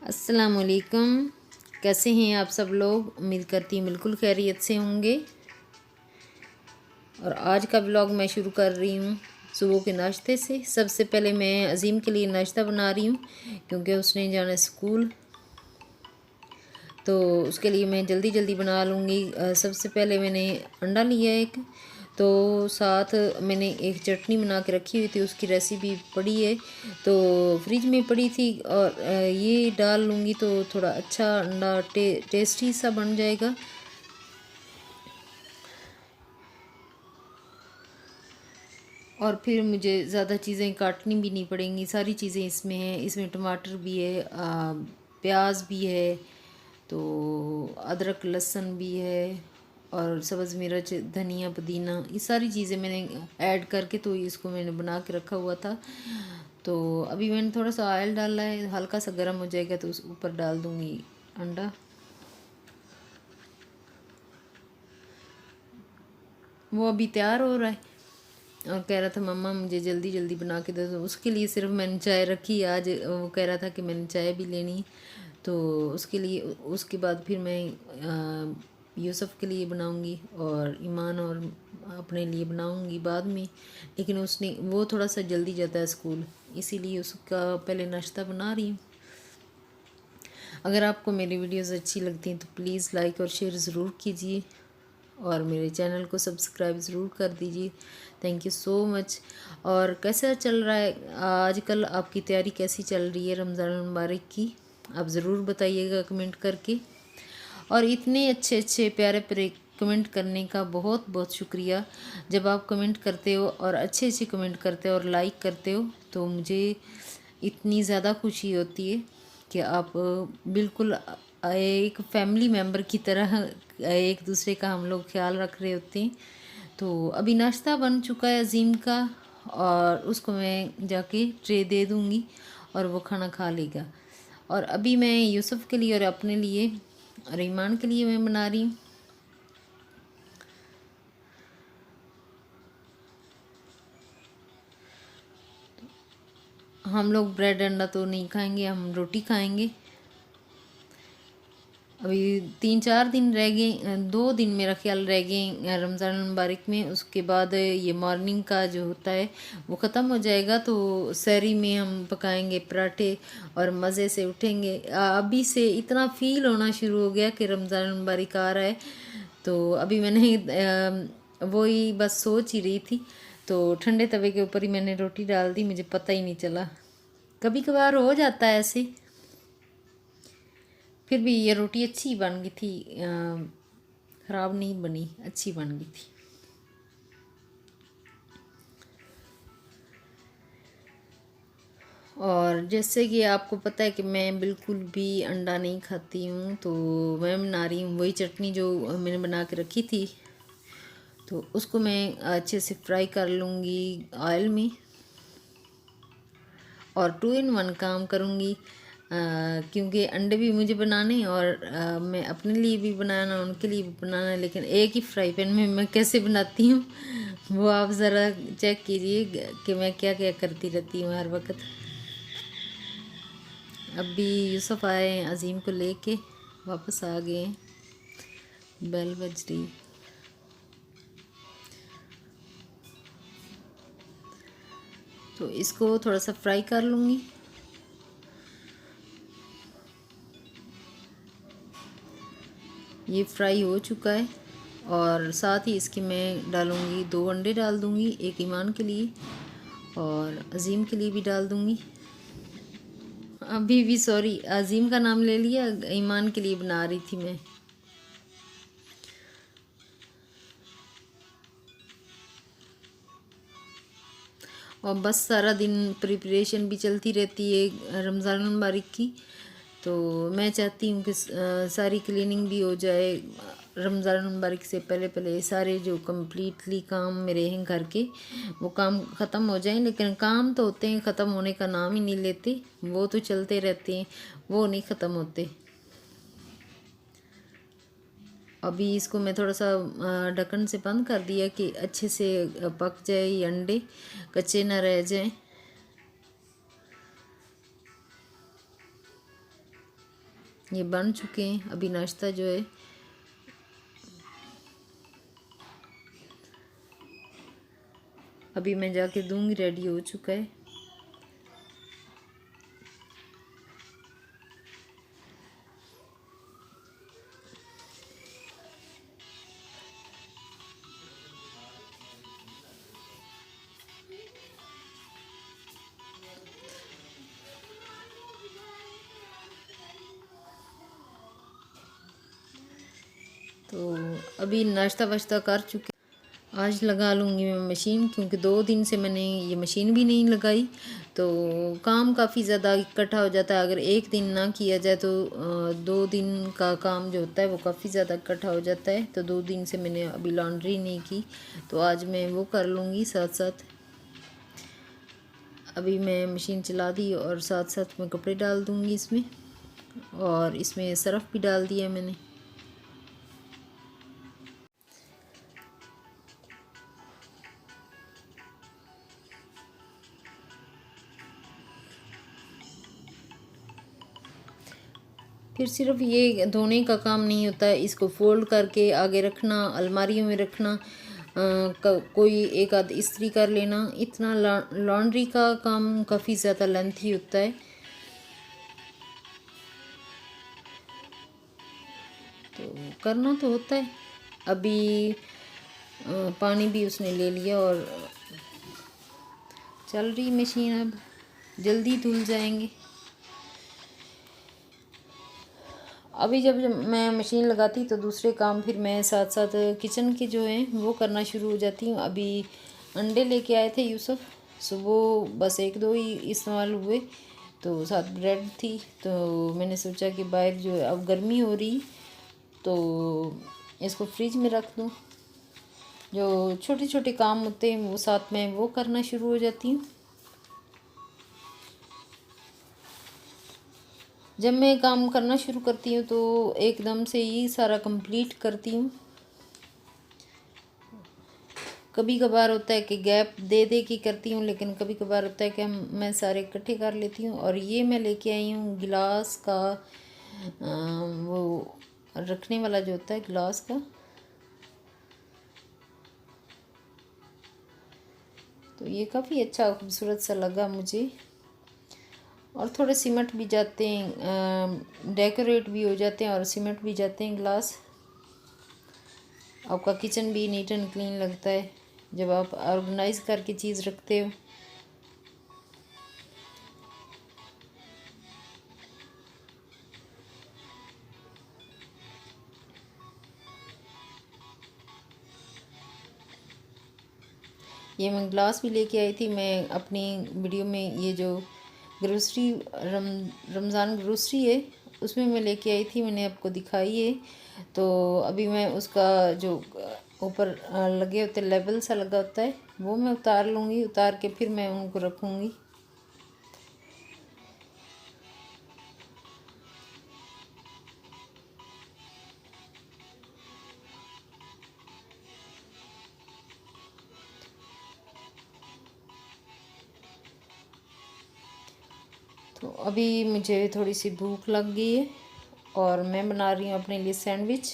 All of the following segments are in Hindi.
अस्सलामुअलैकुम। कैसे हैं आप सब लोग? उम्मीद करती हूँ बिल्कुल खैरियत से होंगे। और आज का व्लॉग मैं शुरू कर रही हूँ सुबह के नाश्ते से। सबसे पहले मैं अज़ीम के लिए नाश्ता बना रही हूँ क्योंकि उसने जाना स्कूल, तो उसके लिए मैं जल्दी जल्दी बना लूँगी। सबसे पहले मैंने अंडा लिया एक, तो साथ मैंने एक चटनी बना के रखी हुई थी, उसकी रेसिपी पड़ी है तो फ्रिज में पड़ी थी। और ये डाल लूँगी तो थोड़ा अच्छा अंडा टेस्टी सा बन जाएगा। और फिर मुझे ज़्यादा चीज़ें काटनी भी नहीं पड़ेंगी, सारी चीज़ें इसमें हैं। इसमें टमाटर भी है, प्याज भी है, तो अदरक लहसुन भी है, और सब्ज़ मिर्च, धनिया, पुदीना, ये सारी चीज़ें मैंने ऐड करके तो इसको मैंने बना के रखा हुआ था। तो अभी मैंने थोड़ा सा ऑयल डाला है, हल्का सा गर्म हो जाएगा तो उस ऊपर डाल दूँगी अंडा। वो अभी तैयार हो रहा है और कह रहा था मम्मा मुझे जल्दी जल्दी बना के दे दो। उसके लिए सिर्फ मैंने चाय रखी आज। वो कह रहा था कि मैंने चाय भी लेनी है, तो उसके लिए उसके बाद फिर मैं यूसुफ के लिए बनाऊंगी और ईमान और अपने लिए बनाऊंगी बाद में। लेकिन उसने वो थोड़ा सा जल्दी जाता है स्कूल, इसीलिए उसका पहले नाश्ता बना रही हूँ। अगर आपको मेरी वीडियोस अच्छी लगती हैं तो प्लीज़ लाइक और शेयर ज़रूर कीजिए और मेरे चैनल को सब्सक्राइब ज़रूर कर दीजिए। Thank you so much. और कैसा चल रहा है आजकल, आपकी तैयारी कैसी चल रही है रमज़ान मुबारक की? आप ज़रूर बताइएगा कमेंट करके। और इतने अच्छे अच्छे प्यारे प्यारे कमेंट करने का बहुत बहुत शुक्रिया। जब आप कमेंट करते हो और अच्छे अच्छे कमेंट करते हो और लाइक करते हो तो मुझे इतनी ज़्यादा खुशी होती है कि आप बिल्कुल एक फैमिली मेम्बर की तरह एक दूसरे का हम लोग ख्याल रख रहे होते हैं। तो अभी नाश्ता बन चुका है अज़ीम का, और उसको मैं जाके ट्रे दे दूँगी और वो खाना खा लेगा। और अभी मैं यूसुफ के लिए और अपने लिए और ईमान के लिए मैं बना रही हूँ। हम लोग ब्रेड अंडा तो नहीं खाएंगे, हम रोटी खाएंगे। अभी 3-4 दिन रह गए, 2 दिन मेरा ख्याल रह गए रमज़ान मुबारक में। उसके बाद ये मॉर्निंग का जो होता है वो ख़त्म हो जाएगा, तो सहरी में हम पकाएंगे पराठे और मज़े से उठेंगे। अभी से इतना फ़ील होना शुरू हो गया कि रमज़ान मुबारक आ रहा है। तो अभी मैंने वही बस सोच ही रही थी, तो ठंडे तवे के ऊपर ही मैंने रोटी डाल दी, मुझे पता ही नहीं चला। कभी कभार हो जाता है ऐसे। फिर भी ये रोटी अच्छी बन गई थी, ख़राब नहीं बनी, अच्छी बन गई थी। और जैसे कि आपको पता है कि मैं बिल्कुल भी अंडा नहीं खाती हूँ, तो मैं बना रही हूँ वही चटनी जो मैंने बना के रखी थी। तो उसको मैं अच्छे से फ्राई कर लूँगी ऑयल में, और 2 in 1 काम करूँगी, क्योंकि अंडे भी मुझे बनाने और मैं अपने लिए भी बनाना, उनके लिए भी बनाना। लेकिन एक ही फ्राई पैन में मैं कैसे बनाती हूँ वो आप ज़रा चेक कीजिए कि मैं क्या क्या करती रहती हूँ हर वक्त। अभी यूसुफ आए हैं अज़ीम को लेके, वापस आ गए हैं, बेल बज रही। तो इसको थोड़ा सा फ्राई कर लूँगी। ये फ्राई हो चुका है, और साथ ही इसकी मैं डालूँगी 2 अंडे डाल दूँगी, एक ईमान के लिए और अज़ीम के लिए भी डाल दूँगी। अभी भी सॉरी, अज़ीम का नाम ले लिया, ईमान के लिए बना रही थी मैं। और बस सारा दिन प्रिपरेशन भी चलती रहती है रमज़ान मुबारक की। तो मैं चाहती हूँ कि सारी क्लीनिंग भी हो जाए रमज़ान मुबारक से पहले पहले। सारे जो कम्प्लीटली काम मेरे हैं घर के, वो काम ख़त्म हो जाएं। लेकिन काम तो होते हैं, ख़त्म होने का नाम ही नहीं लेते, वो तो चलते रहते हैं, वो नहीं ख़त्म होते। अभी इसको मैं थोड़ा सा ढक्कन से बंद कर दिया कि अच्छे से पक जाए, ये अंडे कच्चे ना रह जाएं। ये बन चुके हैं। अभी नाश्ता जो है अभी मैं जाके दूंगी, रेडी हो चुका है। तो अभी नाश्ता वाश्ता कर चुके। आज लगा लूँगी मैं मशीन, क्योंकि 2 दिन से मैंने ये मशीन भी नहीं लगाई। तो काम काफ़ी ज़्यादा इकट्ठा हो जाता है, अगर एक दिन ना किया जाए तो 2 दिन का काम जो होता है वो काफ़ी ज़्यादा इकट्ठा हो जाता है। तो 2 दिन से मैंने अभी लॉन्ड्री नहीं की, तो आज मैं वो कर लूँगी साथ साथ। अभी मैं मशीन चला दी और साथ साथ मैं कपड़े डाल दूँगी इसमें, और इसमें सर्फ़ भी डाल दिया मैंने। फिर सिर्फ ये धोने का काम नहीं होता है, इसको फोल्ड करके आगे रखना, अलमारियों में रखना, कोई एक आध इस्त्री कर लेना। इतना लॉन्ड्री का काम काफ़ी ज़्यादा लेंथी होता है। तो करना तो होता है। अभी पानी भी उसने ले लिया और चल रही मशीन, अब जल्दी धुल जाएंगे। अभी जब मैं मशीन लगाती तो दूसरे काम फिर मैं साथ साथ किचन के जो हैं वो करना शुरू हो जाती हूँ। अभी अंडे लेके आए थे यूसुफ, सुबह बस 1-2 ही इस्तेमाल हुए, तो साथ ब्रेड थी। तो मैंने सोचा कि बाहर जो है अब गर्मी हो रही, तो इसको फ्रिज में रख दूँ। जो छोटे छोटे काम होते हैं वो साथ में वो करना शुरू हो जाती हूँ। जब मैं काम करना शुरू करती हूँ तो एकदम से ही सारा कंप्लीट करती हूँ। कभी कभार होता है कि गैप दे दे के करती हूँ, लेकिन कभी कभार होता है कि मैं सारे इकट्ठे कर लेती हूँ। और ये मैं लेके आई हूँ गिलास का, वो रखने वाला जो होता है गिलास का। तो ये काफ़ी अच्छा खूबसूरत सा लगा मुझे, और थोड़े सिमट भी जाते हैं, डेकोरेट भी हो जाते हैं और सिमट भी जाते हैं गिलास। आपका किचन भी नीट एंड क्लीन लगता है जब आप ऑर्गेनाइज करके चीज़ रखते हो। ये मैं ग्लास भी लेके आई थी। मैं अपनी वीडियो में ये जो ग्रोसरी रमज़ान ग्रोसरी है उसमें मैं लेके आई थी, मैंने आपको दिखाई है। तो अभी मैं उसका जो ऊपर लगे होते लेबल सा लगा होता है वो मैं उतार लूँगी, उतार के फिर मैं उनको रखूँगी। तो अभी मुझे थोड़ी सी भूख लग गई है और मैं बना रही हूँ अपने लिए सैंडविच,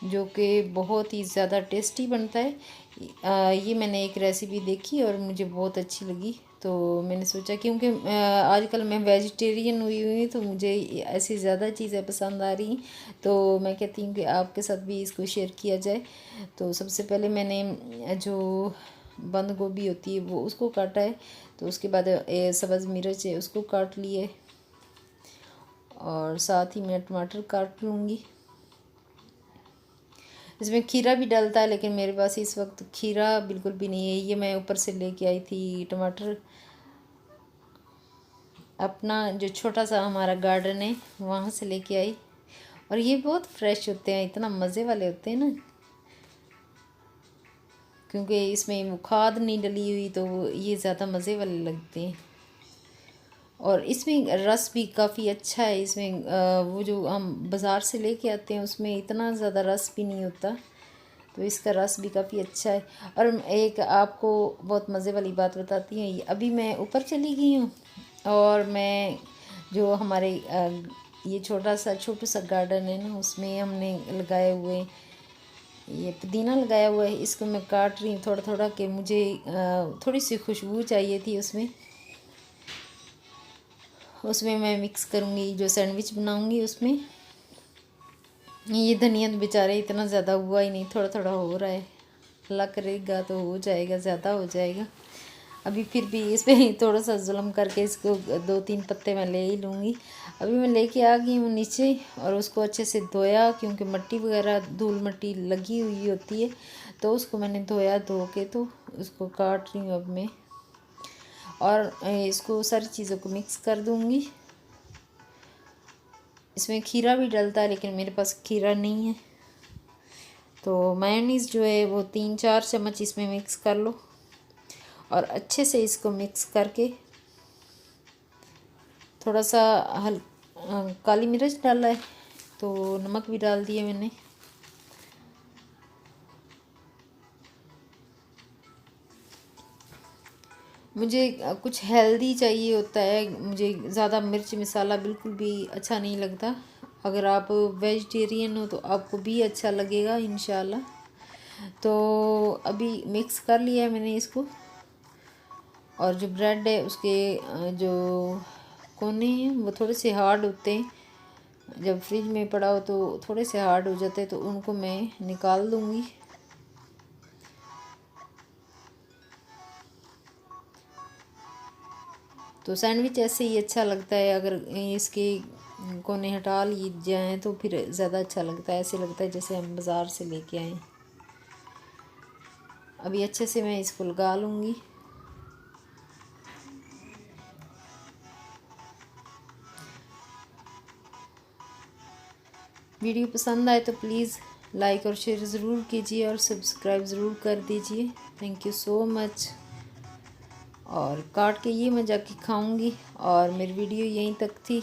जो कि बहुत ही ज़्यादा टेस्टी बनता है। ये मैंने एक रेसिपी देखी और मुझे बहुत अच्छी लगी, तो मैंने सोचा क्योंकि आजकल मैं वेजिटेरियन हुई तो मुझे ऐसी ज़्यादा चीज़ें पसंद आ रही, तो मैं कहती हूँ कि आपके साथ भी इसको शेयर किया जाए। तो सबसे पहले मैंने जो बंद गोभी होती है वो उसको काटा है, तो उसके बाद सब्ज़ मिर्च है उसको काट लिए, और साथ ही मैं टमाटर काट लूँगी। इसमें खीरा भी डलता है, लेकिन मेरे पास इस वक्त खीरा बिल्कुल भी नहीं है। ये मैं ऊपर से लेके आई थी टमाटर, अपना जो छोटा सा हमारा गार्डन है वहाँ से लेके आई, और ये बहुत फ्रेश होते हैं, इतना मज़े वाले होते हैं ना, क्योंकि इसमें वो खाद नहीं डली हुई तो ये ज़्यादा मज़े वाले लगते हैं। और इसमें रस भी काफ़ी अच्छा है। इसमें वो जो हम बाज़ार से लेके आते हैं उसमें इतना ज़्यादा रस भी नहीं होता, तो इसका रस भी काफ़ी अच्छा है। और एक आपको बहुत मज़े वाली बात बताती हूँ, अभी मैं ऊपर चली गई हूँ और मैं जो हमारे ये छोटू सा गार्डन है ना, उसमें हमने लगाए हुए ये पुदीना लगाया हुआ है। इसको मैं काट रही हूँ थोड़ा थोड़ा, कि मुझे थोड़ी सी खुशबू चाहिए थी उसमें। मैं मिक्स करूँगी जो सैंडविच बनाऊँगी उसमें। ये धनिया तो बेचारे इतना ज़्यादा हुआ ही नहीं, थोड़ा थोड़ा हो रहा है। अल्लाह करेगा तो हो जाएगा, ज़्यादा हो जाएगा। अभी फिर भी इस पर थोड़ा सा जुल्म करके इसको 2-3 पत्ते मैं ले ही लूँगी। अभी मैं लेके आ गई हूँ नीचे और उसको अच्छे से धोया, क्योंकि मिट्टी वगैरह धूल मिट्टी लगी हुई होती है, तो उसको मैंने धोया। धो के तो उसको काट रही हूँ अब मैं, और इसको सारी चीज़ों को मिक्स कर दूँगी। इसमें खीरा भी डलता है, लेकिन मेरे पास खीरा नहीं है। तो मेयोनीज़ जो है वो 3-4 चम्मच इसमें मिक्स कर लो, और अच्छे से इसको मिक्स करके थोड़ा सा काली मिर्च डाला है, तो नमक भी डाल दिए मैंने। मुझे कुछ हेल्दी चाहिए होता है, मुझे ज़्यादा मिर्च मसाला बिल्कुल भी अच्छा नहीं लगता। अगर आप वेजिटेरियन हो तो आपको भी अच्छा लगेगा इंशाल्लाह। तो अभी मिक्स कर लिया है मैंने इसको, और जो ब्रेड है उसके जो कोने हैं वो थोड़े से हार्ड होते हैं, जब फ्रिज में पड़ा हो तो थोड़े से हार्ड हो जाते हैं, तो उनको मैं निकाल दूँगी। तो सैंडविच ऐसे ही अच्छा लगता है, अगर इसके कोने हटा लिए जाएँ तो फिर ज़्यादा अच्छा लगता है। ऐसे लगता है जैसे हम बाज़ार से लेके आए। अभी अच्छे से मैं इसको लगा लूँगी। वीडियो पसंद आए तो प्लीज़ लाइक और शेयर ज़रूर कीजिए, और सब्सक्राइब ज़रूर कर दीजिए। Thank you so much. और काट के ये मैं जाके खाऊंगी, और मेरी वीडियो यहीं तक थी।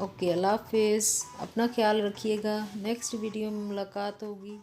ओके, अल्लाह हाफिज़। अपना ख्याल रखिएगा। नेक्स्ट वीडियो में मुलाकात होगी।